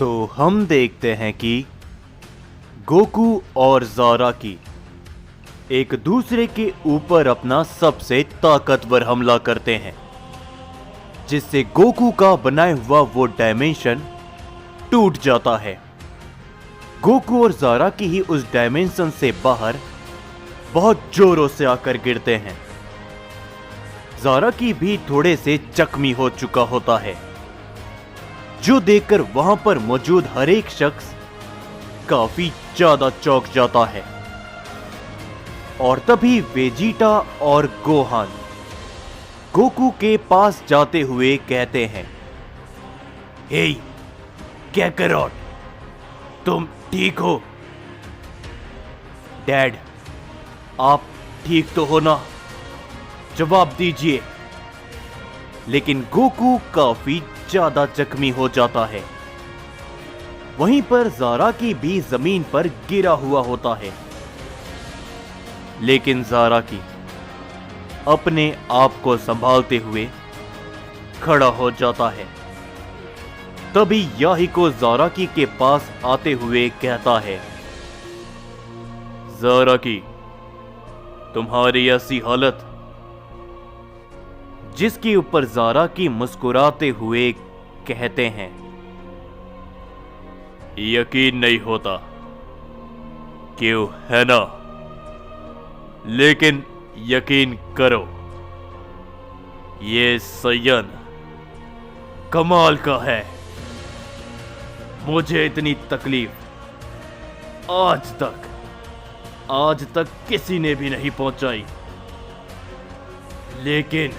तो हम देखते हैं कि गोकू और ज़ारा की एक दूसरे के ऊपर अपना सबसे ताकतवर हमला करते हैं, जिससे गोकू का बनाया हुआ वो डायमेंशन टूट जाता है। गोकू और ज़ारा की ही उस डायमेंशन से बाहर बहुत जोरों से आकर गिरते हैं। ज़ारा की भी थोड़े से जख्मी हो चुका होता है, जो देखकर वहां पर मौजूद हर एक शख्स काफी ज्यादा चौंक जाता है। और तभी वेजिटा और गोहान गोकू के पास जाते हुए कहते हैं, हे कैकरॉट, तुम ठीक हो? डैड, आप ठीक तो हो ना? जवाब दीजिए। लेकिन गोकू काफी ज्यादा जख्मी हो जाता है। वहीं पर ज़ारा की भी जमीन पर गिरा हुआ होता है, लेकिन ज़ारा की अपने आप को संभालते हुए खड़ा हो जाता है। तभी याहिको ज़ारा की के पास आते हुए कहता है, ज़ारा की, तुम्हारी ऐसी हालत। जिसके ऊपर ज़ारा की मुस्कुराते हुए कहते हैं, यकीन नहीं होता, क्यों है ना? लेकिन यकीन करो, ये सयन कमाल का है। मुझे इतनी तकलीफ आज तक किसी ने भी नहीं पहुंचाई। लेकिन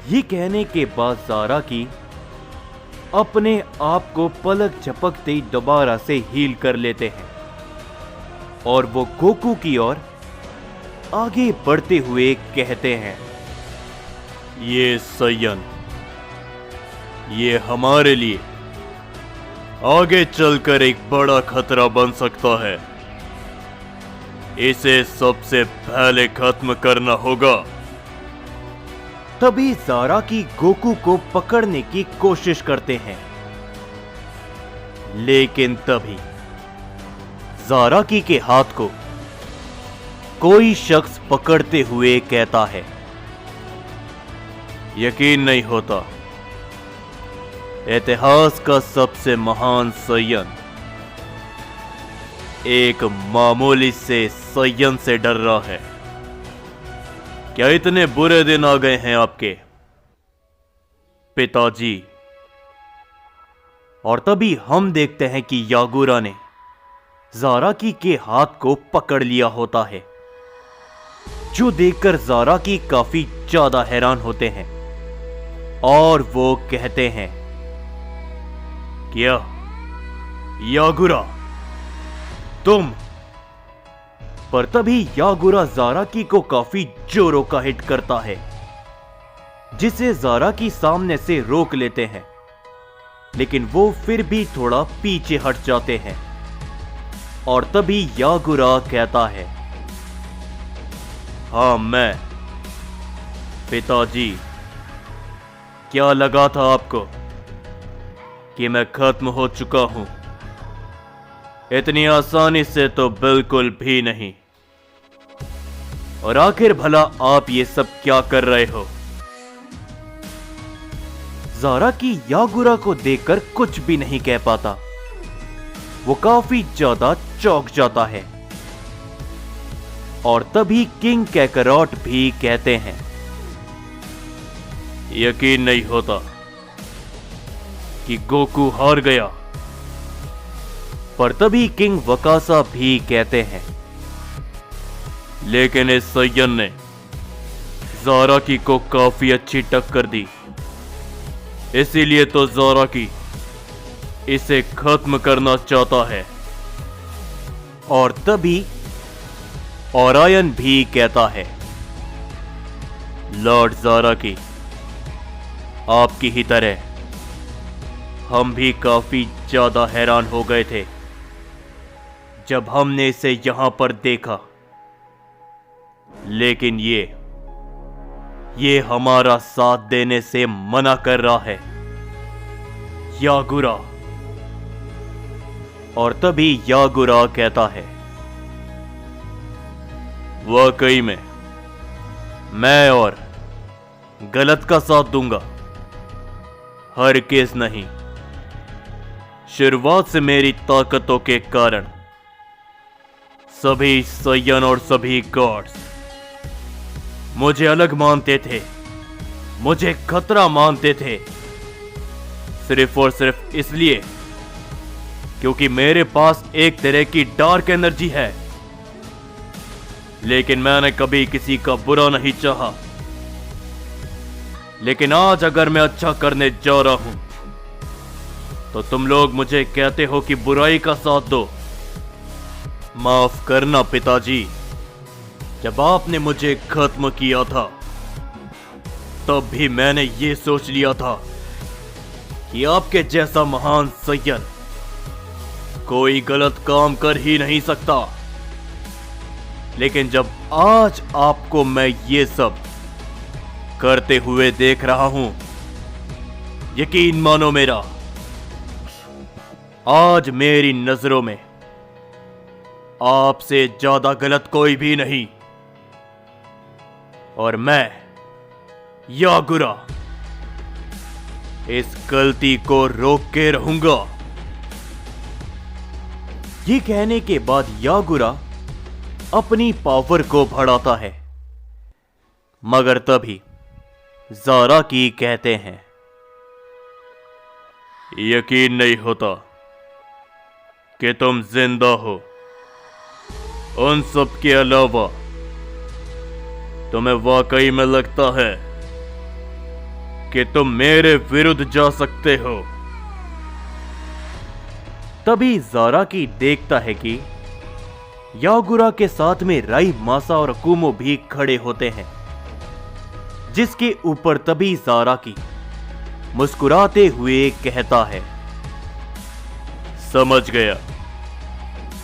ये कहने के बाद ज़ारा की अपने आप को पलक झपकते ही दोबारा से हील कर लेते हैं और वो गोकू की ओर आगे बढ़ते हुए कहते हैं, ये सयन, ये हमारे लिए आगे चलकर एक बड़ा खतरा बन सकता है। इसे सबसे पहले खत्म करना होगा। तभी ज़ारा की गोकू को पकड़ने की कोशिश करते हैं, लेकिन तभी ज़ारा की के हाथ को कोई शख्स पकड़ते हुए कहता है, यकीन नहीं होता, इतिहास का सबसे महान सयन एक मामूली से सयन से डर रहा है। क्या इतने बुरे दिन आ गए हैं आपके पिताजी? और तभी हम देखते हैं कि यागुरा ने ज़ारा की के हाथ को पकड़ लिया होता है, जो देखकर ज़ारा की काफी ज्यादा हैरान होते हैं और वो कहते हैं, क्या यागुरा तुम? पर तभी यागुरा ज़ारा की को काफी जोरों का हिट करता है, जिसे ज़ारा की सामने से रोक लेते हैं, लेकिन वो फिर भी थोड़ा पीछे हट जाते हैं। और तभी यागुरा कहता है, हाँ मैं। पिताजी, क्या लगा था आपको कि मैं खत्म हो चुका हूं? इतनी आसानी से तो बिल्कुल भी नहीं। और आखिर भला आप ये सब क्या कर रहे हो? ज़ारा की यागुरा को देखकर कुछ भी नहीं कह पाता। वो काफी ज्यादा चौंक जाता है। और तभी किंग कैकरॉट भी कहते हैं, यकीन नहीं होता कि गोकू हार गया। पर तभी किंग वकासा भी कहते हैं, लेकिन इस सयन ने ज़ारा की को काफी अच्छी टक्कर दी, इसीलिए तो ज़ारा की इसे खत्म करना चाहता है। और तभी ओरायन भी कहता है, लॉर्ड ज़ारा की, आपकी ही तरह हम भी काफी ज्यादा हैरान हो गए थे जब हमने इसे यहां पर देखा। लेकिन ये हमारा साथ देने से मना कर रहा है। यागुरा। और तभी यागुरा कहता है, वाकई में मैं और गलत का साथ दूंगा, हर केस नहीं। शुरुआत से मेरी ताकतों के कारण सभी सय्यन और सभी गॉड्स मुझे अलग मानते थे, मुझे खतरा मानते थे, सिर्फ और सिर्फ इसलिए क्योंकि मेरे पास एक तरह की डार्क एनर्जी है। लेकिन मैंने कभी किसी का बुरा नहीं चाहा। लेकिन आज अगर मैं अच्छा करने जा रहा हूं तो तुम लोग मुझे कहते हो कि बुराई का साथ दो। माफ करना पिताजी, जब आपने मुझे खत्म किया था तब भी मैंने ये सोच लिया था कि आपके जैसा महान सय्यन कोई गलत काम कर ही नहीं सकता। लेकिन जब आज आपको मैं ये सब करते हुए देख रहा हूं, यकीन मानो मेरा, आज मेरी नजरों में आपसे ज्यादा गलत कोई भी नहीं। और मैं यागुरा इस गलती को रोक के रहूंगा। ये कहने के बाद यागुरा अपनी पावर को बढ़ाता है, मगर तभी ज़ाराकी कहते हैं, यकीन नहीं होता कि तुम जिंदा हो। उन सब के अलावा तुम्हें वाकई में लगता है कि तुम मेरे विरुद्ध जा सकते हो। तभी ज़ाराकी देखता है कि यागुरा के साथ में राई मासा और अकुमो भी खड़े होते हैं, जिसके ऊपर तभी ज़ाराकी मुस्कुराते हुए कहता है, समझ गया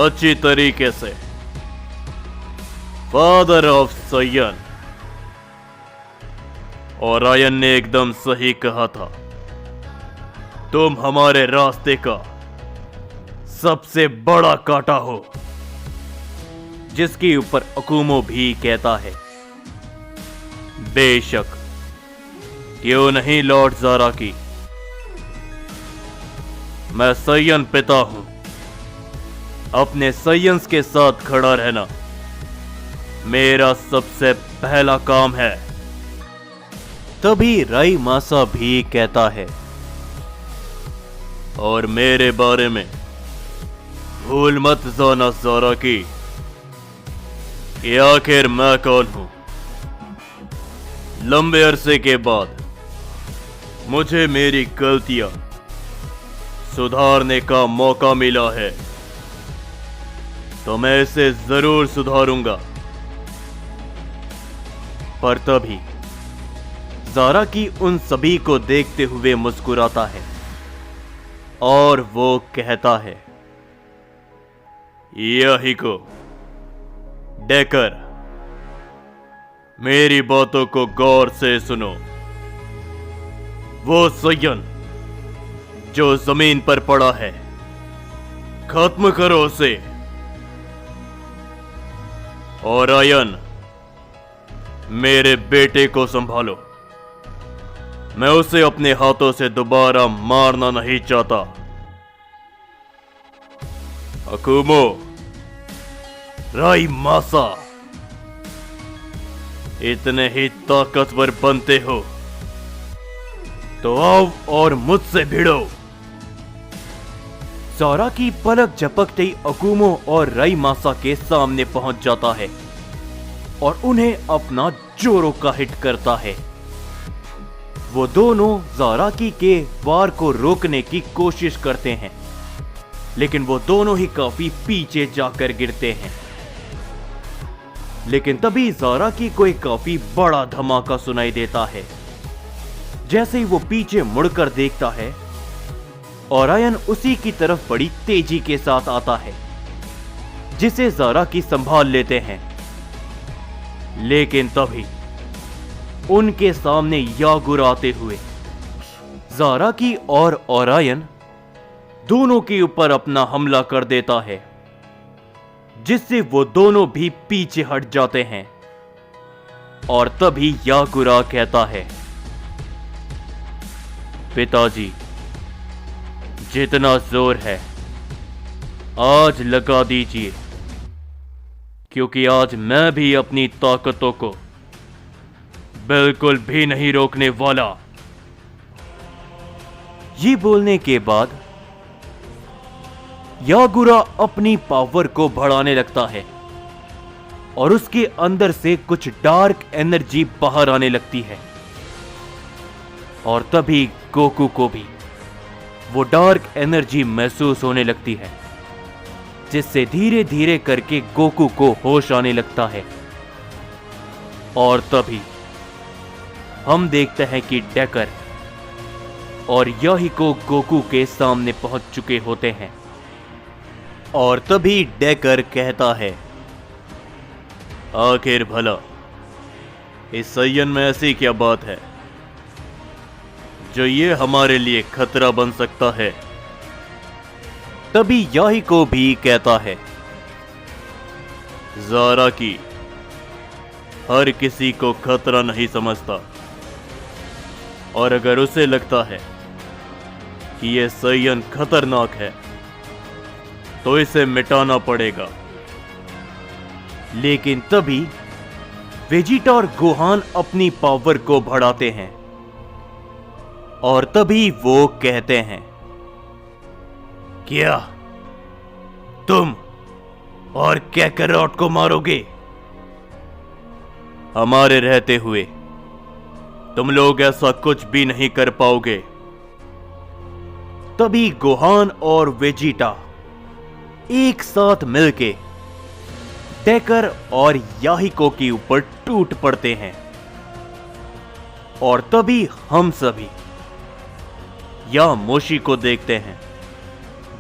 अच्छी तरीके से, फादर ऑफ सय्यन। और आयन ने एकदम सही कहा था, तुम हमारे रास्ते का सबसे बड़ा कांटा हो। जिसके ऊपर अकुमो भी कहता है, बेशक, क्यों नहीं लॉर्ड ज़ाराकी, मैं सय्यन पिता हूं। अपने सय्यन्स के साथ खड़ा रहना मेरा सबसे पहला काम है। तभी राई मासा भी कहता है, और मेरे बारे में भूल मत जाना ज़ाराकी कि आखिर मैं कौन हूं। लंबे अरसे के बाद मुझे मेरी गलतियां सुधारने का मौका मिला है, तो मैं इसे जरूर सुधारूंगा। पर तभी ज़ाराकी उन सभी को देखते हुए मुस्कुराता है और वो कहता है, याहिको, डेकर, मेरी बातों को गौर से सुनो। वो सय्यन जो जमीन पर पड़ा है, खत्म करो उसे। और आयन, मेरे बेटे को संभालो, मैं उसे अपने हाथों से दोबारा मारना नहीं चाहता। अकुमो, राई मासा, इतने ही ताकतवर बनते हो तो आओ और मुझसे भिड़ो। ज़ाराकी पलक झपकते ही अकुमो और राई मासा के सामने पहुंच जाता है और उन्हें अपना जोरों का हिट करता है। वो दोनों ज़ाराकी के वार को रोकने की कोशिश करते हैं, लेकिन वो दोनों ही काफी पीछे जाकर गिरते हैं। लेकिन तभी ज़ाराकी को एक काफी बड़ा धमाका सुनाई देता है। जैसे ही वो पीछे मुड़कर देखता है, और आयन उसी की तरफ बड़ी तेजी के साथ आता है, जिसे ज़ाराकी संभाल लेते हैं। लेकिन तभी उनके सामने यागुरा आते हुए ज़ाराकी और ओरायन दोनों के ऊपर अपना हमला कर देता है, जिससे वो दोनों भी पीछे हट जाते हैं। और तभी यागुरा कहता है, पिताजी, जितना जोर है आज लगा दीजिए, क्योंकि आज मैं भी अपनी ताकतों को बिल्कुल भी नहीं रोकने वाला। ये बोलने के बाद यागुरा अपनी पावर को बढ़ाने लगता है और उसके अंदर से कुछ डार्क एनर्जी बाहर आने लगती है। और तभी गोकू को भी वो डार्क एनर्जी महसूस होने लगती है, जिससे धीरे धीरे करके गोकू को होश आने लगता है। और तभी हम देखते हैं कि डेकर और याहिको गोकू के सामने पहुंच चुके होते हैं। और तभी डेकर कहता है, आखिर भला इस सैयन में ऐसी क्या बात है जो ये हमारे लिए खतरा बन सकता है। तभी याहिको भी कहता है, ज़ाराकी हर किसी को खतरा नहीं समझता, और अगर उसे लगता है कि यह सैयन खतरनाक है तो इसे मिटाना पड़ेगा। लेकिन तभी वेजिटा और गोहान अपनी पावर को बढ़ाते हैं और तभी वो कहते हैं, क्या तुम और कैकरॉट को मारोगे? हमारे रहते हुए तुम लोग ऐसा कुछ भी नहीं कर पाओगे। तभी गोहान और वेजिटा एक साथ मिलके डेकर और याहिको के ऊपर टूट पड़ते हैं। और तभी हम सभी यामोशी को देखते हैं,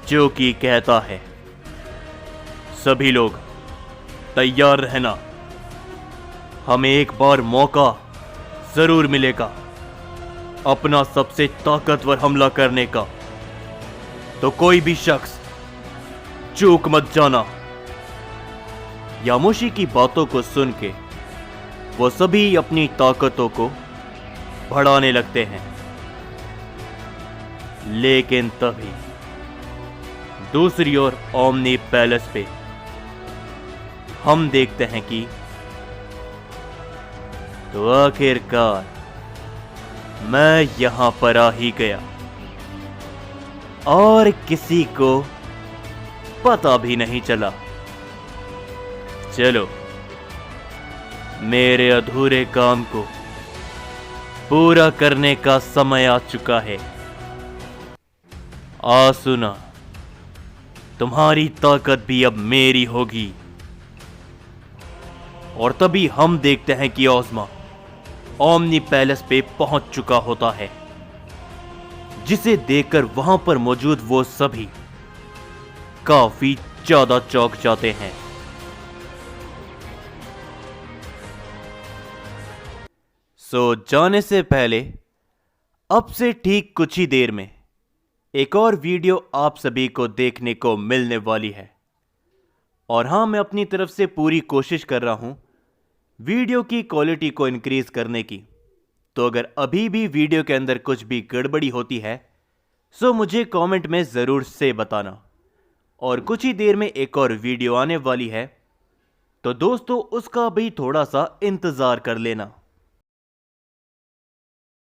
जो कि कहता है, सभी लोग तैयार रहना, हमें एक बार मौका जरूर मिलेगा अपना सबसे ताकतवर हमला करने का, तो कोई भी शख्स चूक मत जाना। यामोशी की बातों को सुन के वो सभी अपनी ताकतों को बढ़ाने लगते हैं। लेकिन तभी दूसरी ओर ओमनी पैलेस पे हम देखते हैं कि तो आखिरकार मैं यहां पर आ ही गया और किसी को पता भी नहीं चला। चलो, मेरे अधूरे काम को पूरा करने का समय आ चुका है। आसुना, तुम्हारी ताकत भी अब मेरी होगी। और तभी हम देखते हैं कि ओज़मा ओमनी पैलेस पे पहुंच चुका होता है, जिसे देखकर वहां पर मौजूद वो सभी काफी ज्यादा चौंक जाते हैं। जाने से पहले अब से ठीक कुछ ही देर में एक और वीडियो आप सभी को देखने को मिलने वाली है। और हां, मैं अपनी तरफ से पूरी कोशिश कर रहा हूं वीडियो की क्वालिटी को इंक्रीज करने की। तो अगर अभी भी वीडियो के अंदर कुछ भी गड़बड़ी होती है सो मुझे कमेंट में ज़रूर से बताना। और कुछ ही देर में एक और वीडियो आने वाली है, तो दोस्तों उसका भी थोड़ा सा इंतज़ार कर लेना।